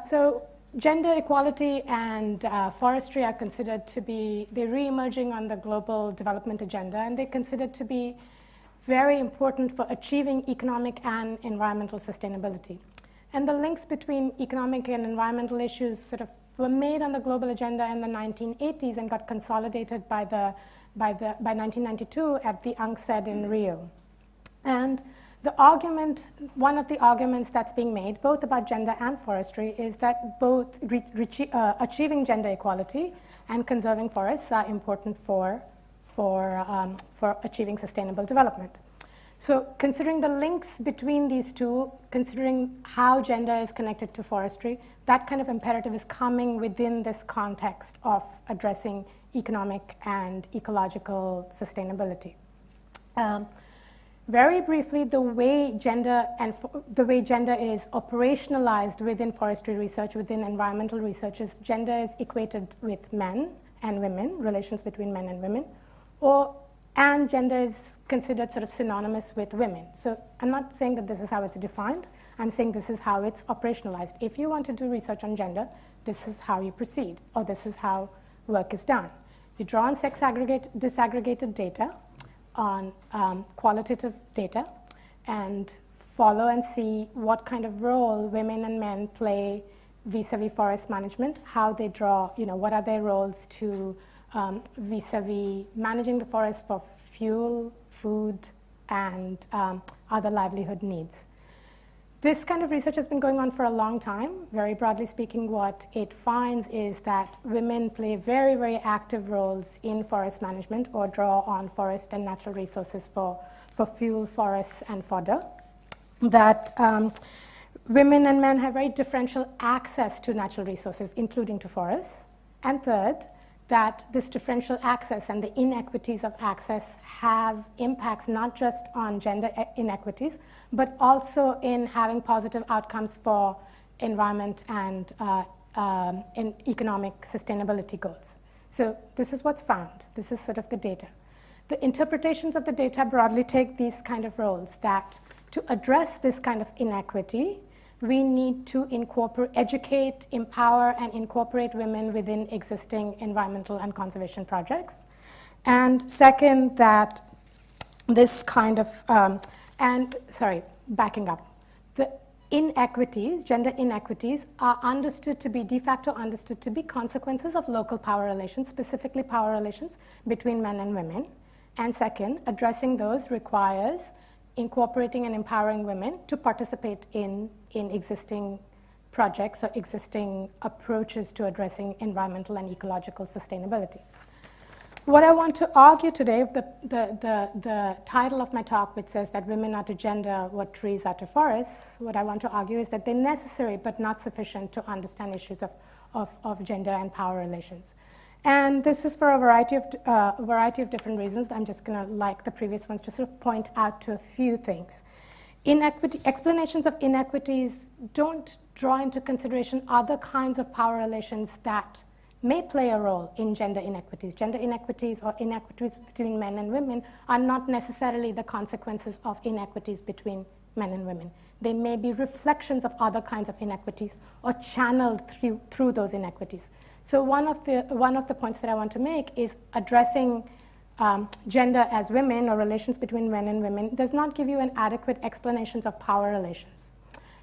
So gender equality and forestry are considered to be, they're re-emerging on the global development agenda, and they're considered to be very important for achieving economic and environmental sustainability. And the links between economic and environmental issues sort of were made on the global agenda in the 1980s and got consolidated by 1992 at the UNCTAD in Rio. And the argument, one of the arguments that's being made, both about gender and forestry, is that both achieving gender equality and conserving forests are important for achieving sustainable development. So considering the links between these two, considering how gender is connected to forestry, that kind of imperative is coming within this context of addressing economic and ecological sustainability. Very briefly, the way gender is operationalized within forestry research, within environmental research, is gender is equated with men and women, relations between men and women, and gender is considered sort of synonymous with women. So I'm not saying that this is how it's defined. I'm saying this is how it's operationalized. If you want to do research on gender, this is how you proceed, or this is how work is done. You draw on disaggregated data, on qualitative data, and follow and see what kind of role women and men play vis-a-vis forest management, how they draw, what are their roles to vis-a-vis managing the forest for fuel, food, and other livelihood needs. This kind of research has been going on for a long time. Very broadly speaking, what it finds is that women play very, very active roles in forest management or draw on forest and natural resources for fuel, forests, and fodder. That women and men have very differential access to natural resources, including to forests. And third, that this differential access and the inequities of access have impacts not just on gender inequities, but also in having positive outcomes for environment and in economic sustainability goals. So this is what's found. This is sort of the data. The interpretations of the data broadly take these kind of roles, that to address this kind of inequity, we need to educate, empower, and incorporate women within existing environmental and conservation projects. And second, that this kind of, backing up, the inequities, gender inequities, are understood to be, de facto understood to be consequences of local power relations, specifically power relations between men and women. And second, addressing those requires incorporating and empowering women to participate in existing projects or existing approaches to addressing environmental and ecological sustainability. What I want to argue today, the title of my talk, which says that women are to gender what trees are to forests, what I want to argue is that they're necessary but not sufficient to understand issues of gender and power relations. And this is for a variety of different reasons. I'm just going to, like the previous ones, just sort of point out to a few things. Explanations of inequities don't draw into consideration other kinds of power relations that may play a role in gender inequities. Gender inequities or inequities between men and women are not necessarily the consequences of inequities between men and women. They may be reflections of other kinds of inequities or channeled through those inequities. So one of the points that I want to make is addressing gender as women or relations between men and women does not give you an adequate explanations of power relations.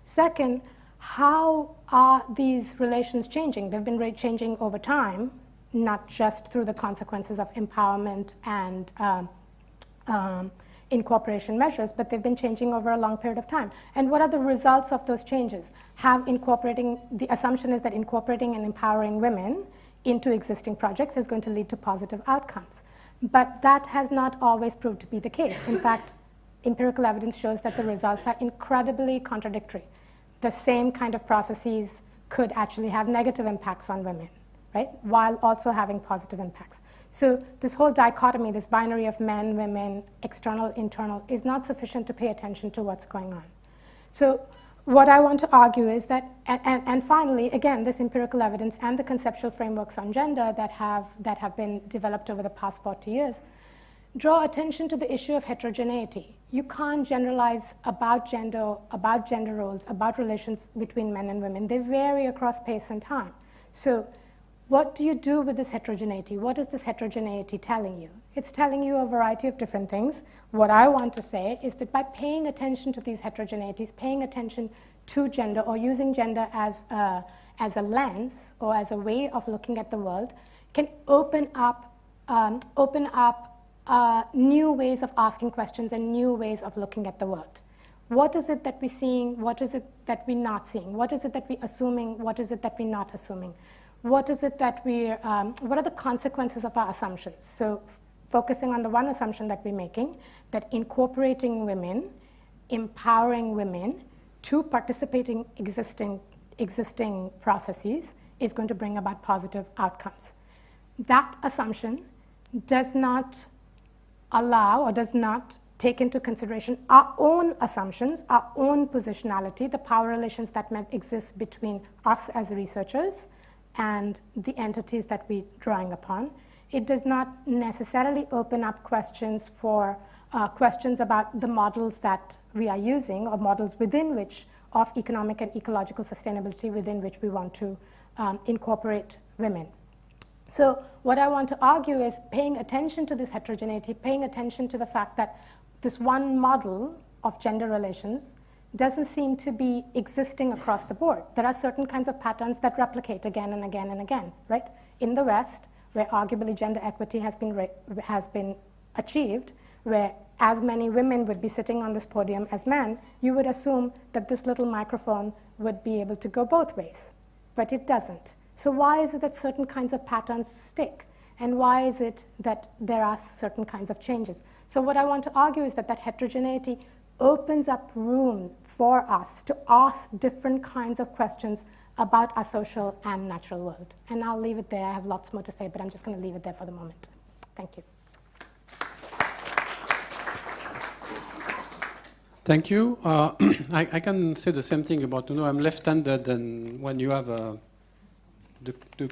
Second, how are these relations changing? They've been changing over time, not just through the consequences of empowerment and incorporation measures, but they've been changing over a long period of time. And what are the results of those changes? The assumption is that incorporating and empowering women into existing projects is going to lead to positive outcomes. But that has not always proved to be the case. In fact, empirical evidence shows that the results are incredibly contradictory. The same kind of processes could actually have negative impacts on women, right? While also having positive impacts. So this whole dichotomy, this binary of men, women, external, internal, is not sufficient to pay attention to what's going on. So what I want to argue is that, and finally, again, this empirical evidence and the conceptual frameworks on gender that have been developed over the past 40 years draw attention to the issue of heterogeneity. you can't generalize about gender roles, about relations between men and women. They vary across space and time. So what do you do with this heterogeneity? What is this heterogeneity telling you? It's telling you a variety of different things. What I want to say is that by paying attention to these heterogeneities, paying attention to gender, or using gender as a lens or as a way of looking at the world, can open up new ways of asking questions and new ways of looking at the world. What is it that we're seeing? What is it that we're not seeing? What is it that we're assuming? What is it that we're not assuming? What is it that what are the consequences of our assumptions? So focusing on the one assumption that we're making, that incorporating women, empowering women to participating existing processes is going to bring about positive outcomes. That assumption does not allow or does not take into consideration our own assumptions, our own positionality, the power relations that might exist between us as researchers and the entities that we're drawing upon. It does not necessarily open up questions for questions about the models that we are using, or models within which of economic and ecological sustainability within which we want to incorporate women. So what I want to argue is paying attention to this heterogeneity, paying attention to the fact that this one model of gender relations doesn't seem to be existing across the board. There are certain kinds of patterns that replicate again and again and again, right? In the West, where arguably gender equity has been achieved, where as many women would be sitting on this podium as men, you would assume that this little microphone would be able to go both ways, but it doesn't. So why is it that certain kinds of patterns stick? And why is it that there are certain kinds of changes? So what I want to argue is that heterogeneity opens up rooms for us to ask different kinds of questions about our social and natural world. And I'll leave it there. I have lots more to say, but I'm just going to leave it there for the moment. Thank you. Thank you. I can say the same thing about, I'm left-handed, and when you have the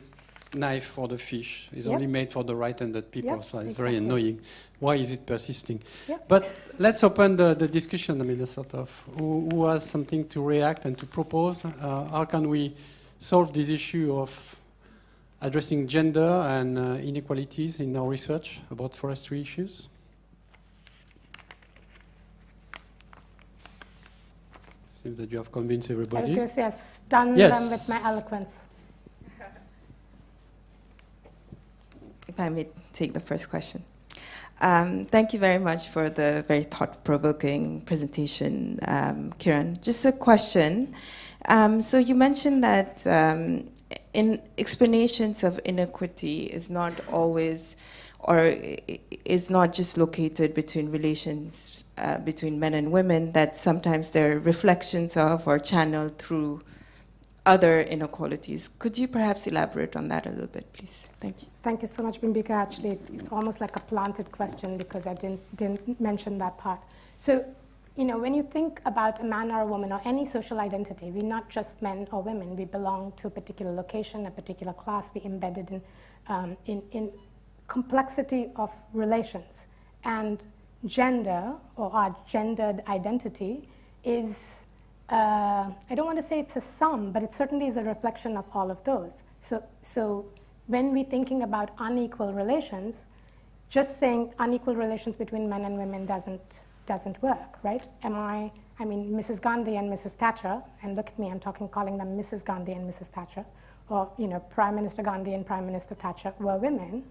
knife for the fish is only made for the right-handed people, so it's very annoying. Why is it persisting? But let's open the discussion. I mean, a sort of who has something to react and to propose. How can we solve this issue of addressing gender and inequalities in our research about forestry issues? Seems that you have convinced everybody. I was going to say I've stunned them with my eloquence. If I may take the first question. Thank you very much for the very thought-provoking presentation, Kiran. Just a question. So you mentioned that in explanations of inequity is not always, or is not just located between relations between men and women, that sometimes they're reflections of or channeled through other inequalities. Could you perhaps elaborate on that a little bit, please? Thank you. Thank you so much, Bimbika. Actually, it's almost like a planted question because I didn't mention that part. So, when you think about a man or a woman or any social identity, we're not just men or women. We belong to a particular location, a particular class. We're embedded in complexity of relations. And gender, or our gendered identity, is, I don't want to say it's a sum, but it certainly is a reflection of all of those. So when we're thinking about unequal relations, just saying unequal relations between men and women doesn't work, right? I mean, Mrs. Gandhi and Mrs. Thatcher, and look at me, I'm calling them Mrs. Gandhi and Mrs. Thatcher, or Prime Minister Gandhi and Prime Minister Thatcher were women.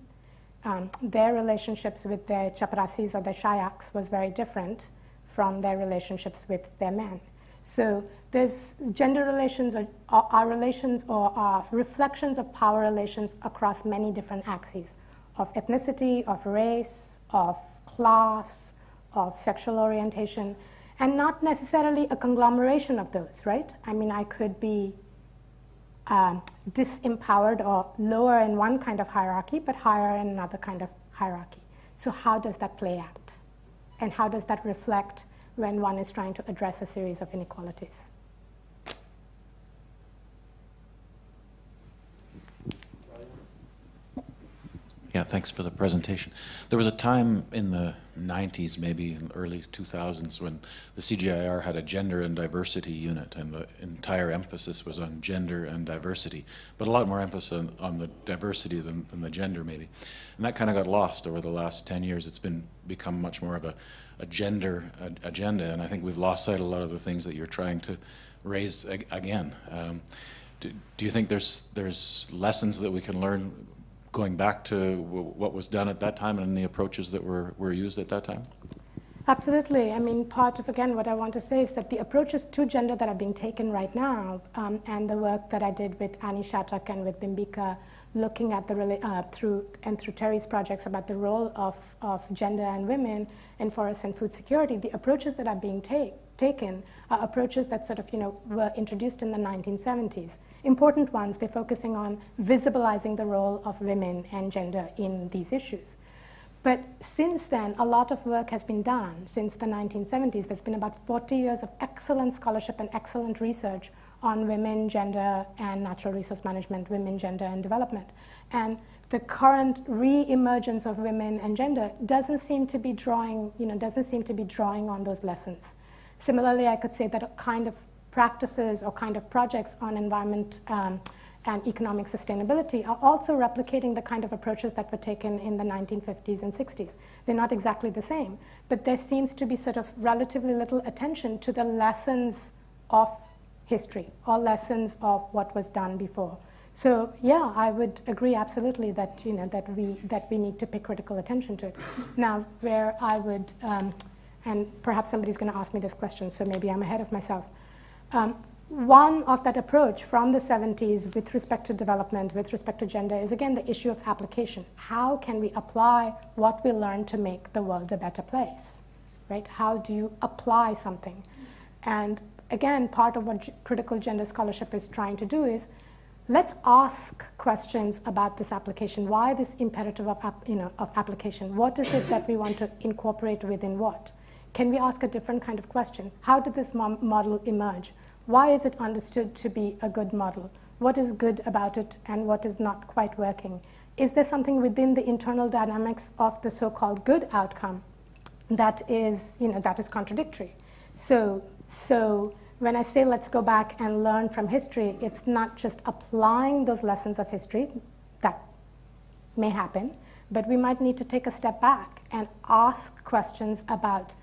Their relationships with their chaprasis or their shayaks was very different from their relationships with their men. So there's gender relations are relations or are reflections of power relations across many different axes of ethnicity, of race, of class, of sexual orientation, and not necessarily a conglomeration of those, right? I mean, I could be disempowered or lower in one kind of hierarchy, but higher in another kind of hierarchy. So how does that play out? And how does that reflect when one is trying to address a series of inequalities? Yeah, thanks for the presentation. There was a time in the 90s, maybe in early 2000s, when the CGIAR had a gender and diversity unit, and the entire emphasis was on gender and diversity, but a lot more emphasis on the diversity than the gender, maybe. And that kind of got lost over the last 10 years. It's become much more of a gender agenda, and I think we've lost sight of a lot of the things that you're trying to raise again. Do you think there's lessons that we can learn going back to what was done at that time and the approaches that were used at that time? Absolutely. I mean, part of, again, what I want to say is that the approaches to gender that are being taken right now, and the work that I did with Annie Shattuck and with Bimbika, looking at through Terry's projects about the role of gender and women in forest and food security, the approaches that are being taken are approaches that sort of, were introduced in the 1970s. Important ones, they're focusing on visibilizing the role of women and gender in these issues. But since then, a lot of work has been done. Since the 1970s, there's been about 40 years of excellent scholarship and excellent research on women, gender, and natural resource management, women, gender, and development. And the current re-emergence of women and gender doesn't seem to be drawing on those lessons. Similarly, I could say that kind of practices or kind of projects on environment and economic sustainability are also replicating the kind of approaches that were taken in the 1950s and 60s. They're not exactly the same, but there seems to be sort of relatively little attention to the lessons of history or lessons of what was done before. So yeah, I would agree absolutely that that we need to pay critical attention to it. Now, where I would, and perhaps somebody's going to ask me this question, so maybe I'm ahead of myself. One of that approach from the 70s with respect to development, with respect to gender, is again the issue of application. How can we apply what we learn to make the world a better place, right? How do you apply something? And again, part of what critical gender scholarship is trying to do is, let's ask questions about this application. Why this imperative of application? What is it that we want to incorporate within what? Can we ask a different kind of question? How did this model emerge? Why is it understood to be a good model? What is good about it and what is not quite working? Is there something within the internal dynamics of the so-called good outcome that is contradictory? So when I say let's go back and learn from history, it's not just applying those lessons of history. That may happen, but we might need to take a step back and ask questions about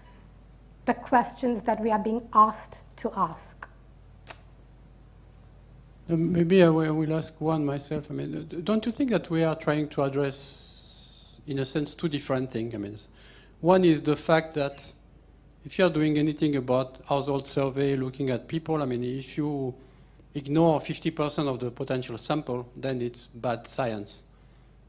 the questions that we are being asked to ask. Maybe I will ask one myself. I mean, don't you think that we are trying to address, in a sense, two different things? I mean, one is the fact that if you are doing anything about household survey, looking at people, I mean, if you ignore 50% of the potential sample, then it's bad science.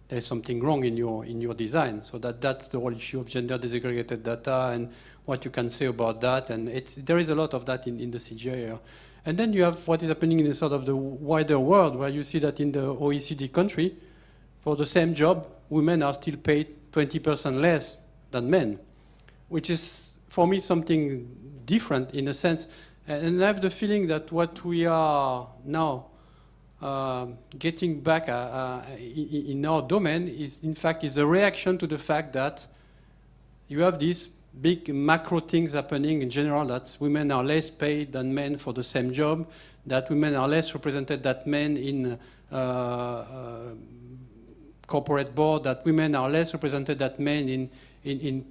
There's something wrong in your design. So that's the whole issue of gender disaggregated data and what you can say about that. And there is a lot of that in the CGIAR. And then you have what is happening in the sort of the wider world, where you see that in the OECD country, for the same job, women are still paid 20% less than men, which is, for me, something different in a sense. And I have the feeling that what we are now getting back in our domain is, in fact, is a reaction to the fact that you have these big macro things happening in general, that women are less paid than men for the same job, that women are less represented than men in corporate board, that women are less represented than men in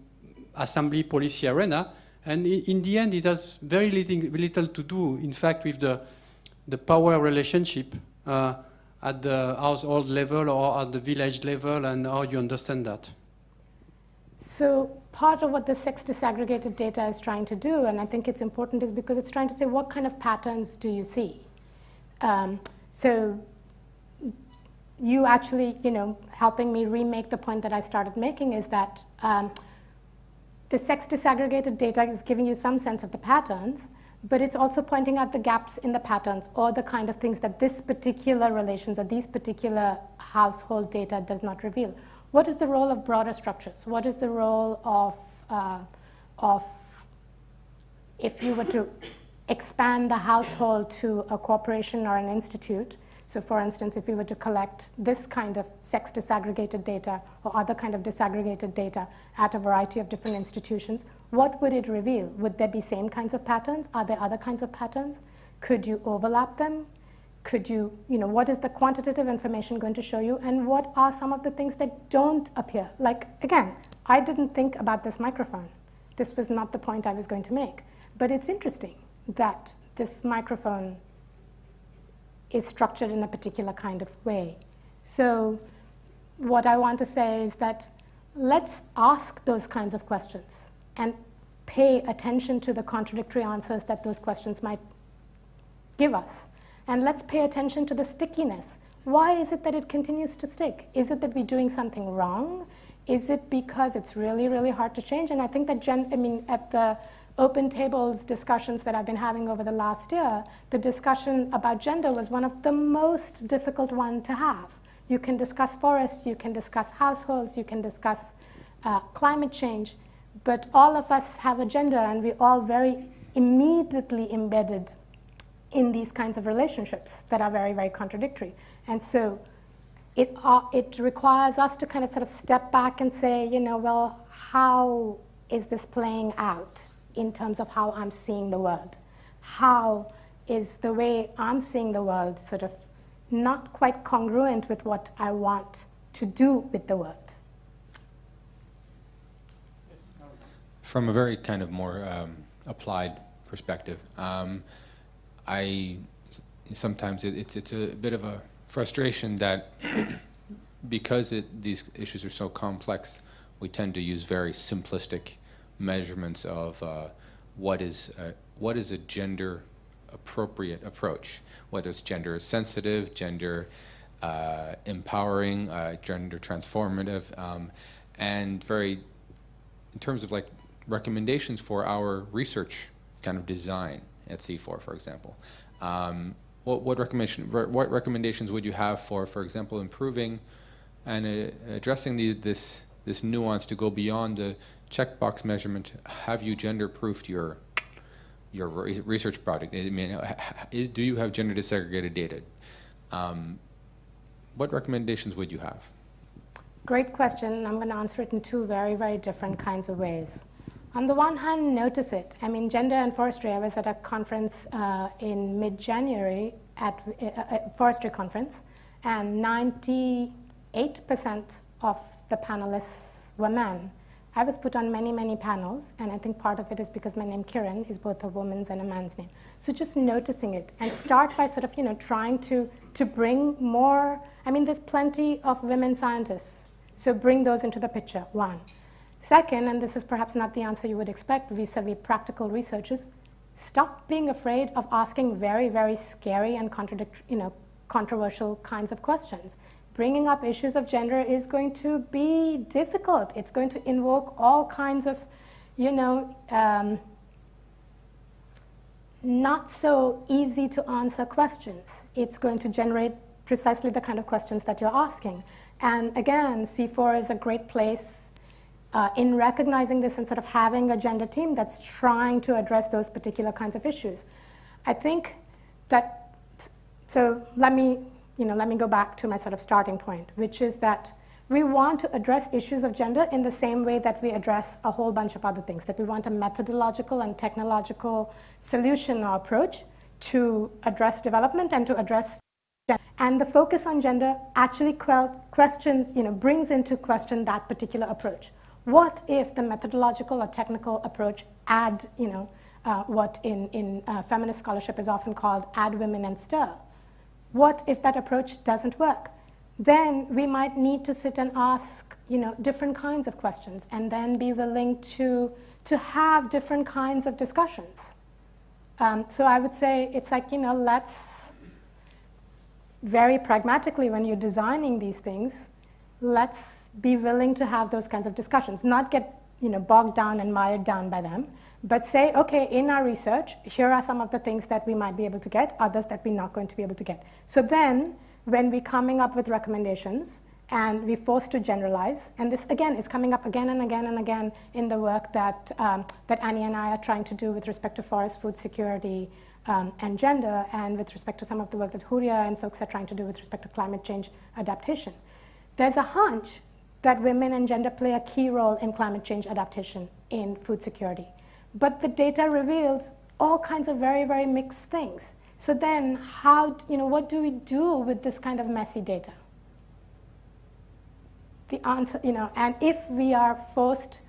assembly policy arena. And in the end, it has very little to do, in fact, with the power relationship at the household level or at the village level, and how you understand that. So part of what the sex disaggregated data is trying to do, and I think it's important, is because it's trying to say, what kind of patterns do you see? So you actually, helping me remake the point that I started making is that the sex disaggregated data is giving you some sense of the patterns, but it's also pointing out the gaps in the patterns or the kind of things that this particular relations or these particular household data does not reveal. What is the role of broader structures? What is the role of if you were to expand the household to a corporation or an institute, So for instance, if we were to collect this kind of sex disaggregated data or other kind of disaggregated data at a variety of different institutions, what would it reveal? Would there be same kinds of patterns? Are there other kinds of patterns? Could you overlap them? Could you, what is the quantitative information going to show you? And what are some of the things that don't appear? Like, again, I didn't think about this microphone. This was not the point I was going to make. But it's interesting that this microphone is structured in a particular kind of way. So what I want to say is that let's ask those kinds of questions and pay attention to the contradictory answers that those questions might give us. And let's pay attention to the stickiness. Why is it that it continues to stick? Is it that we're doing something wrong? Is it because it's really, really hard to change? And I think that, at the open tables discussions that I've been having over the last year, the discussion about gender was one of the most difficult ones to have. You can discuss forests, you can discuss households, you can discuss climate change, but all of us have a gender and we're all very immediately embedded in these kinds of relationships that are very, very contradictory. And so it requires us to kind of sort of step back and say, well, how is this playing out in terms of how I'm seeing the world? How is the way I'm seeing the world sort of not quite congruent with what I want to do with the world? From a very kind of more applied perspective, sometimes it's a bit of a frustration that because these issues are so complex, we tend to use very simplistic measurements of what is a gender appropriate approach, whether it's gender sensitive, gender empowering, gender transformative, and very in terms of like recommendations for our research kind of design at C4, for example. What recommendations would you have for example, improving and addressing this nuance to go beyond the checkbox measurement? Have you gender-proofed your research project? I mean, do you have gender disaggregated data? What recommendations would you have? Great question. I'm going to answer it in two very, very different kinds of ways. On the one hand, notice it. I mean, gender and forestry. I was at a conference in mid-January at a forestry conference, and 98% of the panelists were men. I was put on many, many panels, and I think part of it is because my name Kiran is both a woman's and a man's name. So just noticing it, and start by sort of, trying to bring more. I mean, there's plenty of women scientists, so bring those into the picture, one. Second, and this is perhaps not the answer you would expect vis-a-vis practical researchers, stop being afraid of asking very, very scary and controversial kinds of questions. Bringing up issues of gender is going to be difficult. It's going to invoke all kinds of, not so easy to answer questions. It's going to generate precisely the kind of questions that you're asking. And again, C4 is a great place in recognizing this and sort of having a gender team that's trying to address those particular kinds of issues. I think that, so let me go back to my sort of starting point, which is that we want to address issues of gender in the same way that we address a whole bunch of other things, that we want a methodological and technological solution or approach to address development and to address gender. And the focus on gender actually questions, brings into question that particular approach. What if the methodological or technical approach add, what in feminist scholarship is often called add women and stir? What if that approach doesn't work? Then we might need to sit and ask, different kinds of questions, and then be willing to have different kinds of discussions. So I would say it's like, let's very pragmatically, when you're designing these things, let's be willing to have those kinds of discussions, not get bogged down and mired down by them, but say, okay, in our research, here are some of the things that we might be able to get, others that we're not going to be able to get. So then, when we're coming up with recommendations, and we're forced to generalize, and this again is coming up again and again and again in the work that Annie and I are trying to do with respect to forest food security, and gender, and with respect to some of the work that Huria and folks are trying to do with respect to climate change adaptation. There's a hunch that women and gender play a key role in climate change adaptation in food security. But the data reveals all kinds of very, very mixed things. So then what do we do with this kind of messy data? The answer, and if we are forced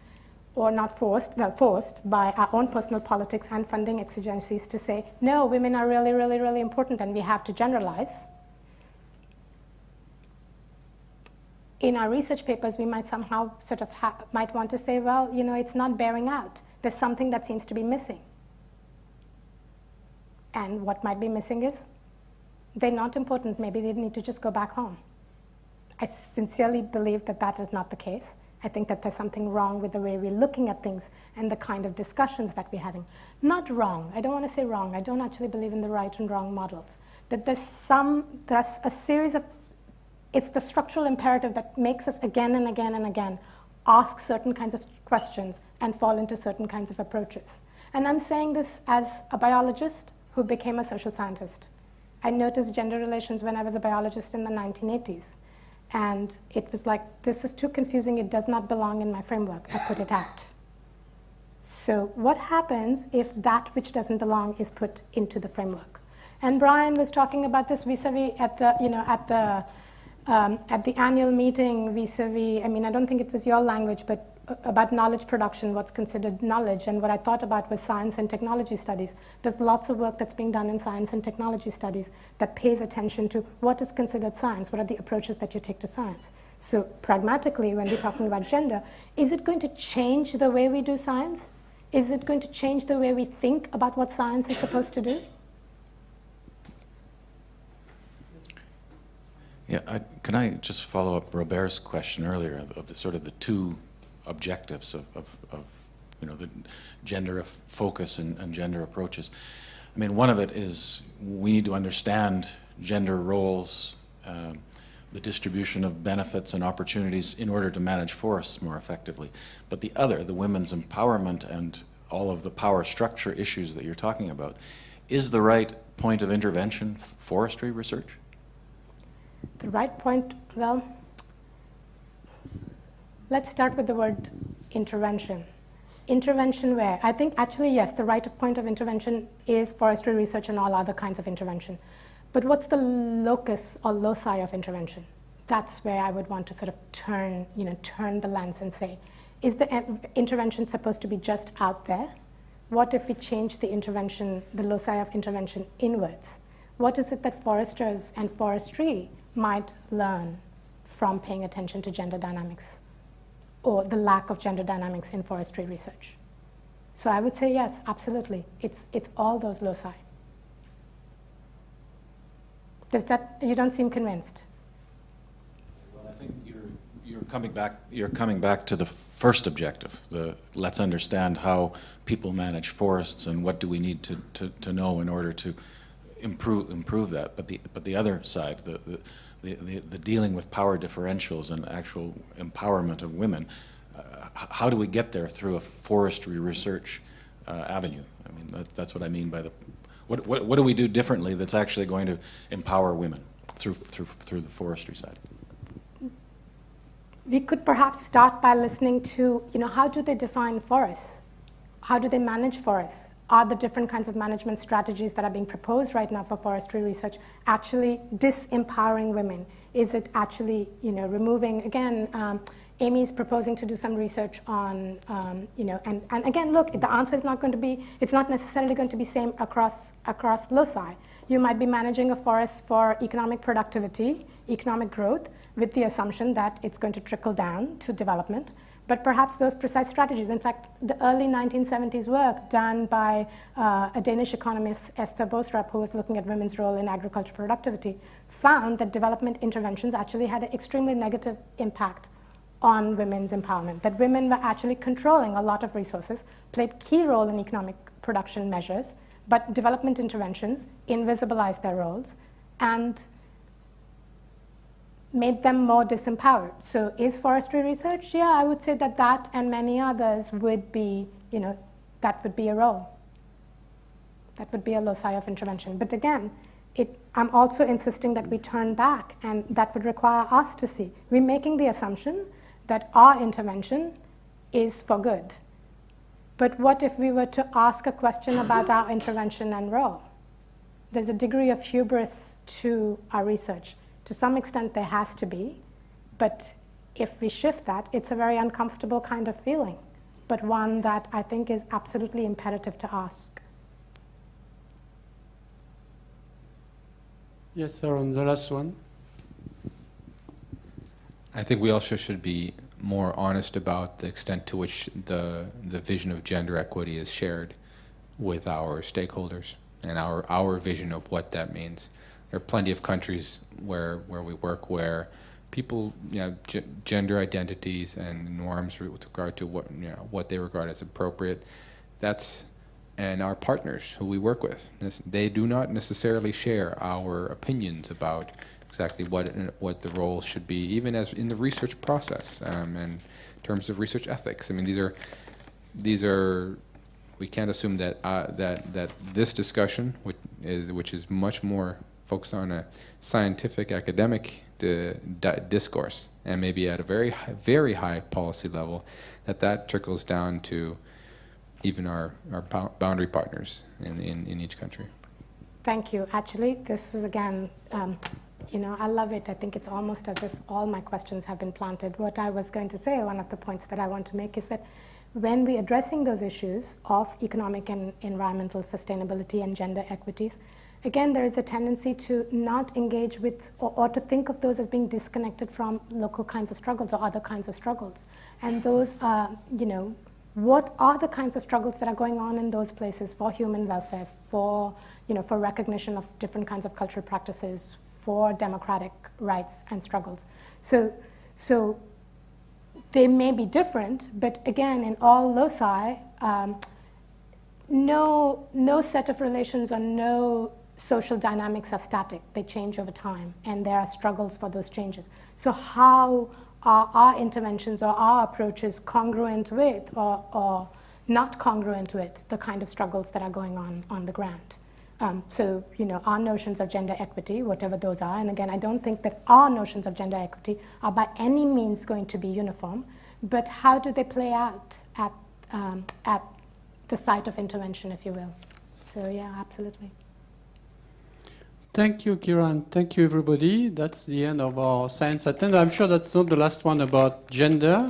or not forced, well, forced by our own personal politics and funding exigencies to say, no, women are really, really, really important and we have to generalize. In our research papers, we might somehow sort of might want to say, well, it's not bearing out. There's something that seems to be missing. And what might be missing is they're not important. Maybe they need to just go back home. I sincerely believe that that is not the case. I think that there's something wrong with the way we're looking at things and the kind of discussions that we're having. Not wrong. I don't want to say wrong. I don't actually believe in the right and wrong models. That there's a series of, it's the structural imperative that makes us again and again and again ask certain kinds of questions and fall into certain kinds of approaches. And I'm saying this as a biologist who became a social scientist. I noticed gender relations when I was a biologist in the 1980s. And it was like, this is too confusing, it does not belong in my framework. I put it out. So what happens if that which doesn't belong is put into the framework? And Brian was talking about this vis-a-vis at the annual meeting vis-a-vis, I don't think it was your language, but about knowledge production, what's considered knowledge. And what I thought about was science and technology studies. There's lots of work that's being done in science and technology studies that pays attention to what is considered science, what are the approaches that you take to science. So pragmatically, when we're talking about gender, is it going to change the way we do science? Is it going to change the way we think about what science is supposed to do? Yeah, can I just follow up Robert's question earlier of the sort of the two objectives of the gender focus and gender approaches. One of it is we need to understand gender roles, the distribution of benefits and opportunities in order to manage forests more effectively. But the other, the women's empowerment and all of the power structure issues that you're talking about, is the right point of intervention forestry research? The right point, well, let's start with the word intervention. Intervention where? I think actually, yes, the right point of intervention is forestry research and all other kinds of intervention. But what's the locus or loci of intervention? That's where I would want to sort of turn the lens and say, is the intervention supposed to be just out there? What if we change the intervention, the loci of intervention inwards? What is it that foresters and forestry might learn from paying attention to gender dynamics or the lack of gender dynamics in forestry research? So I would say yes, absolutely. It's all those loci. You don't seem convinced. Well, I think you're coming back to the first objective. Let's understand how people manage forests and what do we need to know in order to improve that. But the other side, the dealing with power differentials and actual empowerment of women, how do we get there through a forestry research avenue? That's what I mean by what do we do differently that's actually going to empower women through the forestry side? We could perhaps start by listening to, how do they define forests? How do they manage forests? Are the different kinds of management strategies that are being proposed right now for forestry research actually disempowering women? Is it actually, removing, again, Amy's proposing to do some research on, and again, look, the answer is not going to be, it's not necessarily going to be same across loci. You might be managing a forest for economic productivity, economic growth, with the assumption that it's going to trickle down to development. But perhaps those precise strategies, in fact, the early 1970s work done by a Danish economist, Esther Bostrup, who was looking at women's role in agricultural productivity, found that development interventions actually had an extremely negative impact on women's empowerment, that women were actually controlling a lot of resources, played key role in economic production measures, but development interventions invisibilized their roles and made them more disempowered. So is forestry research? Yeah, I would say that and many others would be, that would be a role. That would be a loci of intervention. But again, I'm also insisting that we turn back, and that would require us to see. We're making the assumption that our intervention is for good. But what if we were to ask a question about our intervention and role? There's a degree of hubris to our research. To some extent, there has to be. But if we shift that, it's a very uncomfortable kind of feeling, but one that I think is absolutely imperative to ask. Yes, sir, on the last one. I think we also should be more honest about the extent to which the vision of gender equity is shared with our stakeholders and our vision of what that means. There are plenty of countries where we work where people, gender identities and norms with regard to what they regard as appropriate. And our partners who we work with, they do not necessarily share our opinions about exactly what the role should be, even as in the research process, and in terms of research ethics. I mean, these are. We can't assume that that this discussion, which is much more focused on a scientific, academic discourse, and maybe at a very high policy level, that trickles down to even our boundary partners in each country. Thank you. Actually, this is again, I love it. I think it's almost as if all my questions have been planted. What I was going to say, one of the points that I want to make is that when we're addressing those issues of economic and environmental sustainability and gender equities, again, there is a tendency to not engage with or to think of those as being disconnected from local kinds of struggles or other kinds of struggles. And those are, what are the kinds of struggles that are going on in those places for human welfare, for recognition of different kinds of cultural practices, for democratic rights and struggles. So they may be different, but again, in all loci, no set of relations or no social dynamics are static. They change over time, and there are struggles for those changes. So how are our interventions or our approaches congruent with or not congruent with the kind of struggles that are going on the ground? So, our notions of gender equity, whatever those are, and again, I don't think that our notions of gender equity are by any means going to be uniform, but how do they play out at the site of intervention, if you will? So, yeah, absolutely. Thank you, Kiran. Thank you, everybody. That's the end of our Science at 10. I'm sure that's not the last one about gender.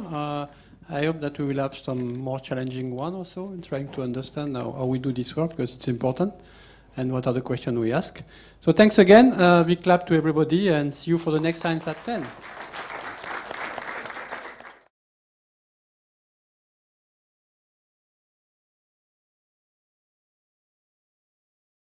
I hope that we will have some more challenging one or so in trying to understand how we do this work, because it's important, and what are the questions we ask. So thanks again. Big clap to everybody, and see you for the next Science at 10.